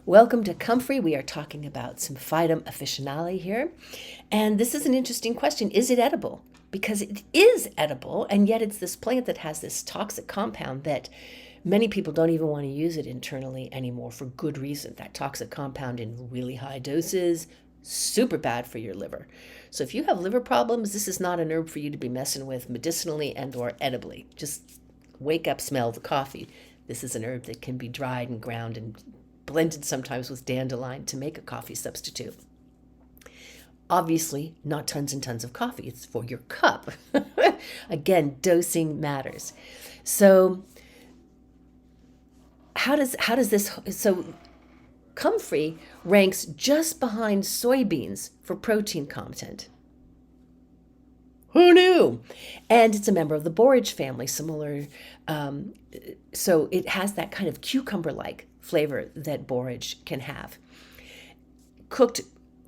Welcome to Comfrey. We are talking about Symphytum officinale here. And this is an interesting question. Is it edible? Because it is edible, and yet it's this plant that has this toxic compound that many people don't even want to use it internally anymore for good reason. That toxic compound in really high doses, super bad for your liver. So if you have liver problems, this is not an herb for you to be messing with medicinally and or edibly. Just wake up, smell the coffee. This is an herb that can be dried and ground and blended sometimes with dandelion to make a coffee substitute. Obviously, not tons and tons of coffee. It's for your cup. Again, dosing matters. So how does this, so Comfrey ranks just behind soybeans for protein content. Who knew? And it's a member of the borage family, similar. So it has that kind of cucumber-like flavor that borage can have. Cooked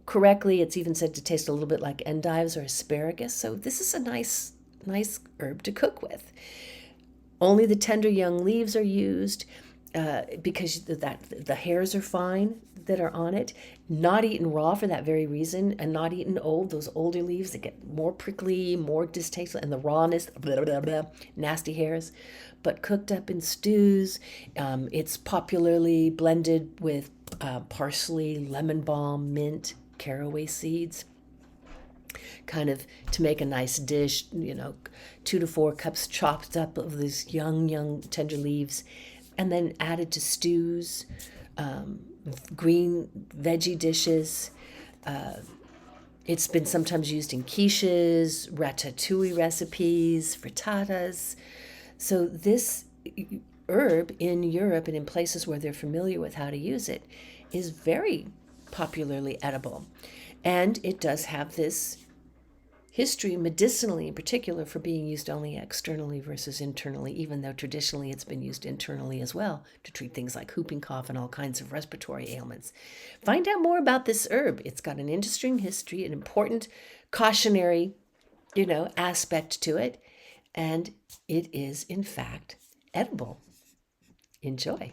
correctly, it's even said to taste a little bit like endives or asparagus. So this is a nice herb to cook with. Only the tender young leaves are used because the hairs are fine that are on it. Not eaten raw for that very reason, and not eaten old. Those older leaves that get more prickly, more distasteful, and the rawness, blah, blah, blah, nasty hairs. But cooked up in stews. It's popularly blended with parsley, lemon balm, mint, caraway seeds, kind of to make a nice dish. 2 to 4 cups chopped up of these young tender leaves, and then added to stews, green veggie dishes. It's been sometimes used in quiches, ratatouille recipes, frittatas. So this herb in Europe and in places where they're familiar with how to use it is very popularly edible. And it does have this history, medicinally in particular, for being used only externally versus internally, even though traditionally it's been used internally as well to treat things like whooping cough and all kinds of respiratory ailments. Find out more about this herb. It's got an interesting history, an important cautionary, aspect to it, and it is in fact edible. Enjoy.